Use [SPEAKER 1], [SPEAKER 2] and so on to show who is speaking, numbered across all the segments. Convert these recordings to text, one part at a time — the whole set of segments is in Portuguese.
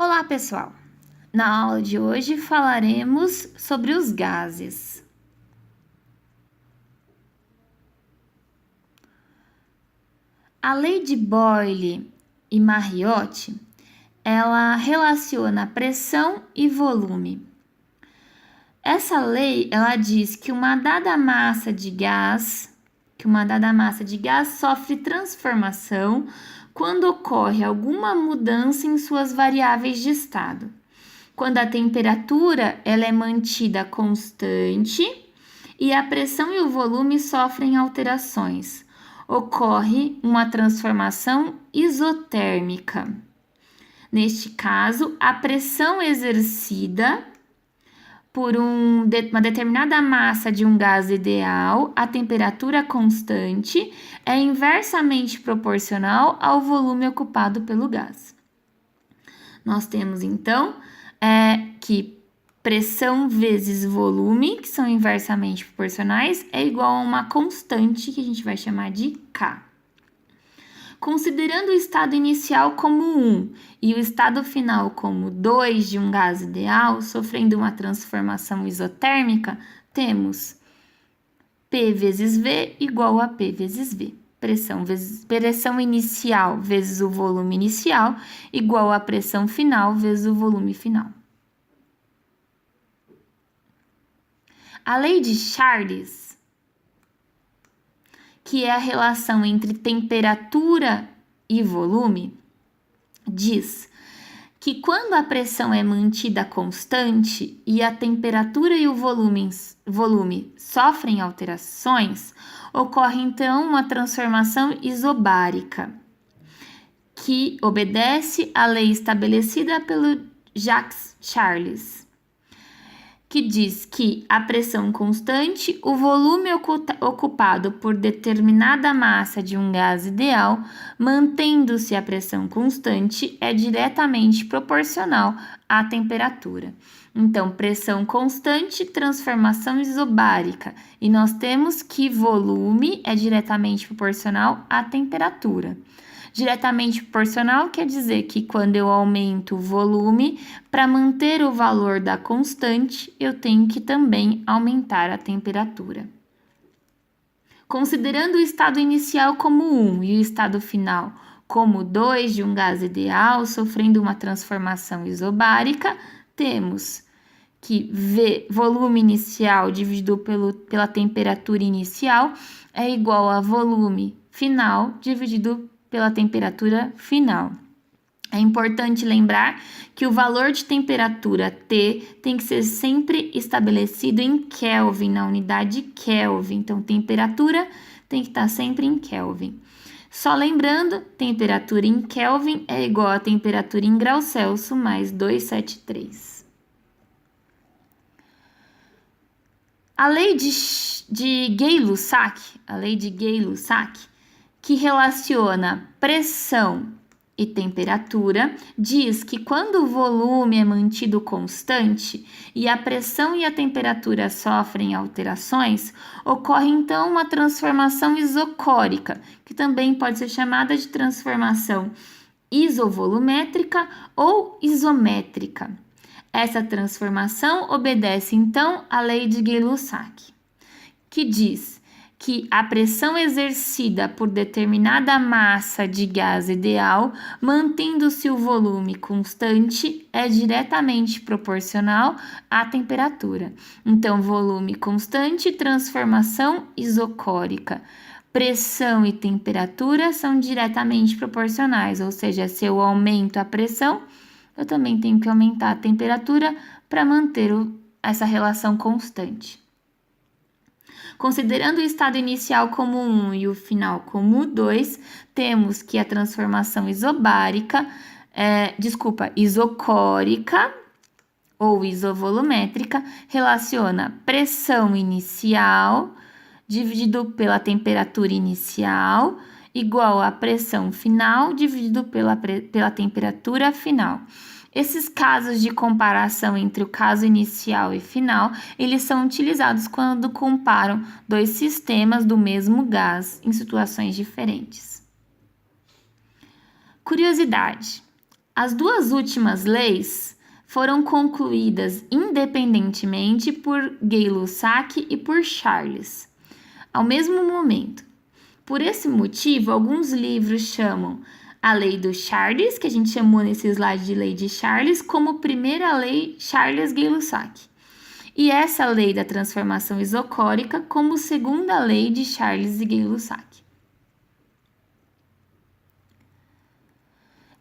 [SPEAKER 1] Olá, pessoal! Na aula de hoje falaremos sobre os gases. A lei de Boyle e Mariotti, ela relaciona pressão e volume. Essa lei, ela diz que uma dada massa de gás sofre transformação quando ocorre alguma mudança em suas variáveis de estado. Quando a temperatura ela é mantida constante e a pressão e o volume sofrem alterações, ocorre uma transformação isotérmica. Neste caso, a pressão exercida por uma determinada massa de um gás ideal, a temperatura constante é inversamente proporcional ao volume ocupado pelo gás. Nós temos, então, que pressão vezes volume, que são inversamente proporcionais, é igual a uma constante que a gente vai chamar de K. Considerando o estado inicial como 1 e o estado final como 2 de um gás ideal, sofrendo uma transformação isotérmica, temos P vezes V igual a P vezes V. Pressão inicial vezes o volume inicial igual a pressão final vezes o volume final. A lei de Charles, que é a relação entre temperatura e volume, diz que quando a pressão é mantida constante e a temperatura e o volume sofrem alterações, ocorre então uma transformação isobárica, que obedece à lei estabelecida pelo Jacques Charles, que diz que a pressão constante, o volume ocupado por determinada massa de um gás ideal, mantendo-se a pressão constante, é diretamente proporcional à temperatura. Então, pressão constante, transformação isobárica. E nós temos que volume é diretamente proporcional à temperatura. Diretamente proporcional quer dizer que quando eu aumento o volume, para manter o valor da constante, eu tenho que também aumentar a temperatura. Considerando o estado inicial como 1 e o estado final como 2 de um gás ideal, sofrendo uma transformação isobárica, temos que volume inicial dividido pela temperatura inicial é igual a volume final dividido pela temperatura final. É importante lembrar que o valor de temperatura T tem que ser sempre estabelecido em Kelvin, na unidade Kelvin. Então, temperatura tem que estar sempre em Kelvin. Só lembrando, temperatura em Kelvin é igual a temperatura em graus Celsius mais 273. A lei de Gay-Lussac, que relaciona pressão e temperatura, diz que quando o volume é mantido constante e a pressão e a temperatura sofrem alterações, ocorre então uma transformação isocórica, que também pode ser chamada de transformação isovolumétrica ou isométrica. Essa transformação obedece então à lei de Gay-Lussac, que diz que a pressão exercida por determinada massa de gás ideal, mantendo-se o volume constante, é diretamente proporcional à temperatura. Então, volume constante, transformação isocórica. Pressão e temperatura são diretamente proporcionais, ou seja, se eu aumento a pressão, eu também tenho que aumentar a temperatura para manter essa relação constante. Considerando o estado inicial como 1 e o final como 2, temos que a transformação isocórica ou isovolumétrica relaciona pressão inicial dividido pela temperatura inicial igual a pressão final dividido pela temperatura final. Esses casos de comparação entre o caso inicial e final, eles são utilizados quando comparam dois sistemas do mesmo gás em situações diferentes. Curiosidade: As duas últimas leis foram concluídas independentemente por Gay-Lussac e por Charles, ao mesmo momento. Por esse motivo, alguns livros chamam a lei do Charles, que a gente chamou nesse slide de lei de Charles, como primeira lei Charles-Gay-Lussac. E essa lei da transformação isocórica como segunda lei de Charles e Gay-Lussac.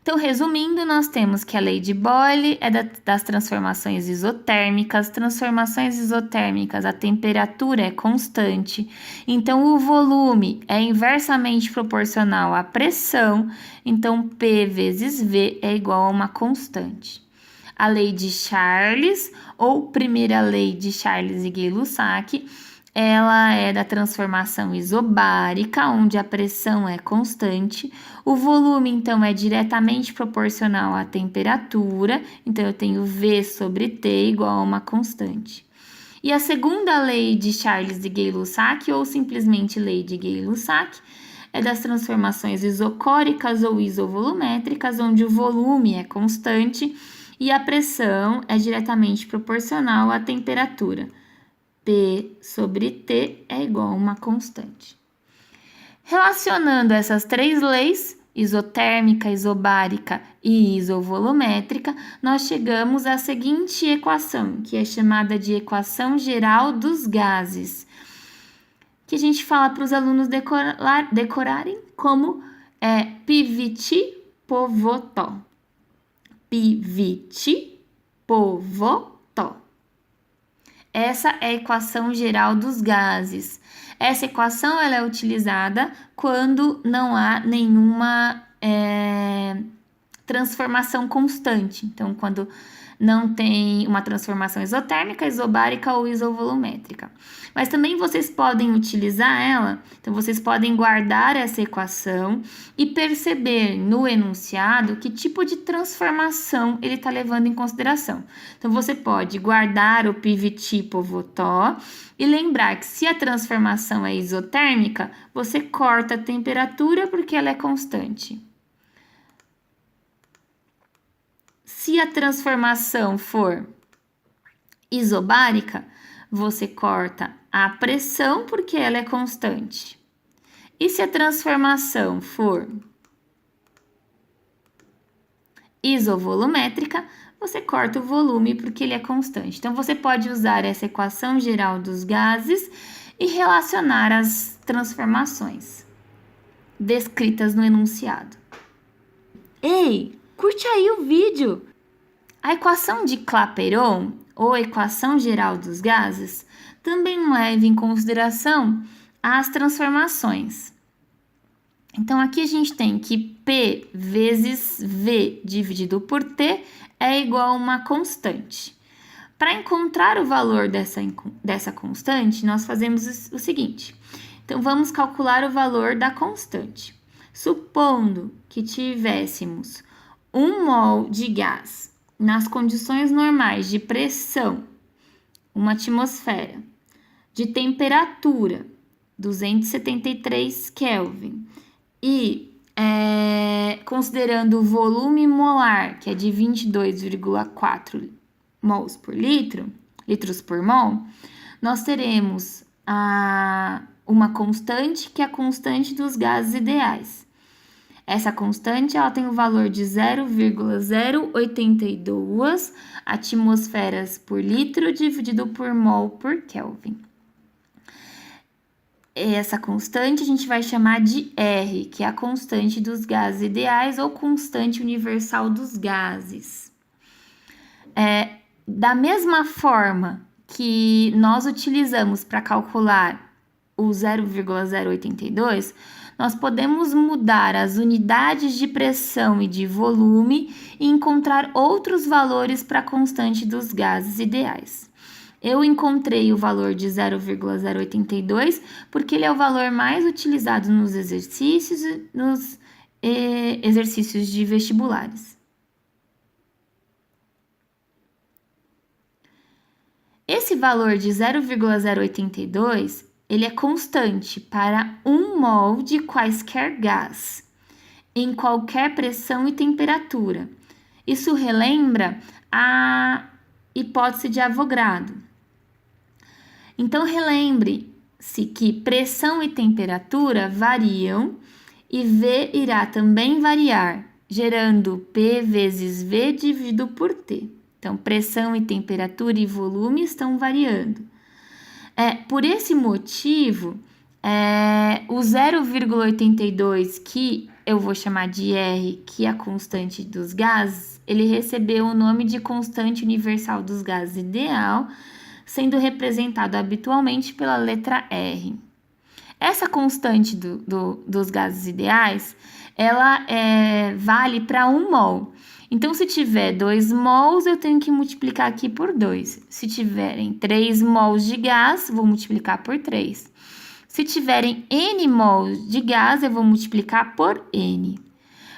[SPEAKER 1] Então, resumindo, nós temos que a lei de Boyle é das transformações isotérmicas. Transformações isotérmicas, a temperatura é constante, então o volume é inversamente proporcional à pressão, então P vezes V é igual a uma constante. A lei de Charles, ou primeira lei de Charles e Gay-Lussac, ela é da transformação isobárica, onde a pressão é constante. O volume, então, é diretamente proporcional à temperatura. Então, eu tenho V sobre T igual a uma constante. E a segunda lei de Charles de Gay-Lussac, ou simplesmente lei de Gay-Lussac, é das transformações isocóricas ou isovolumétricas, onde o volume é constante e a pressão é diretamente proporcional à temperatura. P sobre T é igual a uma constante. Relacionando essas três leis, isotérmica, isobárica e isovolumétrica, nós chegamos à seguinte equação, que é chamada de equação geral dos gases, que a gente fala para os alunos decorarem como Piviti-Povotó. Piviti-Povotó. Essa é a equação geral dos gases. Essa equação ela é utilizada quando não há nenhuma transformação constante. Então, quando não tem uma transformação isotérmica, isobárica ou isovolumétrica. Mas também vocês podem utilizar ela, então vocês podem guardar essa equação e perceber no enunciado que tipo de transformação ele está levando em consideração. Então, você pode guardar o Piviti-Povotó e lembrar que se a transformação é isotérmica, você corta a temperatura porque ela é constante. Se a transformação for isobárica, você corta a pressão porque ela é constante. E se a transformação for isovolumétrica, você corta o volume porque ele é constante. Então, você pode usar essa equação geral dos gases e relacionar as transformações descritas no enunciado. Ei, curte aí o vídeo! A equação de Clapeyron, ou equação geral dos gases, também leva em consideração as transformações. Então, aqui a gente tem que P vezes V dividido por T é igual a uma constante. Para encontrar o valor dessa constante, nós fazemos o seguinte. Então, vamos calcular o valor da constante. Supondo que tivéssemos 1 mol de gás nas condições normais de pressão, uma atmosfera, de temperatura, 273 Kelvin, e considerando o volume molar, que é de 22,4 mols por litros por mol, nós teremos uma constante, que é a constante dos gases ideais. Essa constante ela tem o valor de 0,082 atmosferas por litro dividido por mol por Kelvin. Essa constante a gente vai chamar de R, que é a constante dos gases ideais ou constante universal dos gases. Da mesma forma que nós utilizamos para calcular o 0,082, nós podemos mudar as unidades de pressão e de volume e encontrar outros valores para a constante dos gases ideais. Eu encontrei o valor de 0,082 porque ele é o valor mais utilizado nos exercícios de vestibulares. Esse valor de 0,082 ele é constante para 1 mol de quaisquer gás, em qualquer pressão e temperatura. Isso relembra a hipótese de Avogadro. Então, relembre-se que pressão e temperatura variam e V irá também variar, gerando P vezes V dividido por T. Então, pressão e temperatura e volume estão variando. Por esse motivo, o 0,82, que eu vou chamar de R, que é a constante dos gases, ele recebeu o nome de constante universal dos gases ideal, sendo representado habitualmente pela letra R. Essa constante dos gases ideais, ela vale para 1 mol. Então, se tiver 2 mols, eu tenho que multiplicar aqui por 2. Se tiverem 3 mols de gás, vou multiplicar por 3. Se tiverem N mols de gás, eu vou multiplicar por N.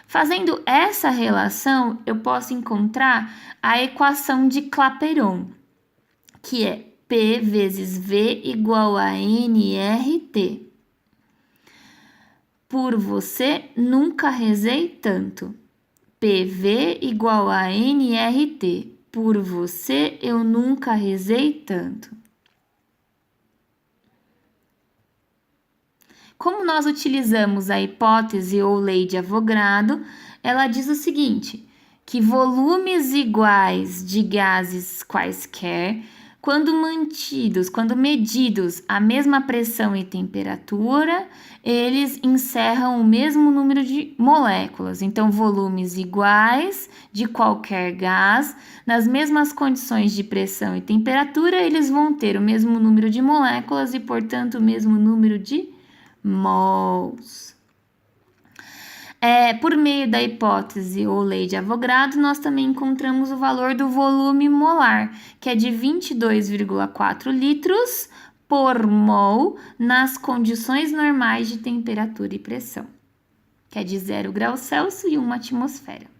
[SPEAKER 1] Fazendo essa relação, eu posso encontrar a equação de Clapeyron, que é P vezes V igual a nRT. Por você, nunca rezei tanto. PV igual a nRT. Por você, eu nunca rezei tanto. Como nós utilizamos a hipótese ou lei de Avogadro, ela diz o seguinte, que volumes iguais de gases quaisquer, quando medidos a mesma pressão e temperatura, eles encerram o mesmo número de moléculas. Então, volumes iguais de qualquer gás, nas mesmas condições de pressão e temperatura, eles vão ter o mesmo número de moléculas e, portanto, o mesmo número de mols. Por meio da hipótese ou lei de Avogadro, nós também encontramos o valor do volume molar, que é de 22,4 litros por mol nas condições normais de temperatura e pressão, que é de 0 graus Celsius e 1 atmosfera.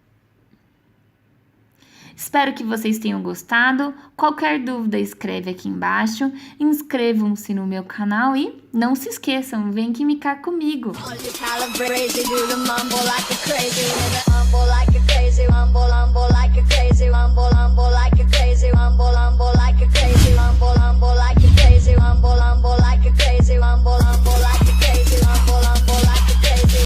[SPEAKER 1] Espero que vocês tenham gostado. Qualquer dúvida, escreve aqui embaixo. Inscrevam-se no meu canal e não se esqueçam, vem química comigo! Crazy,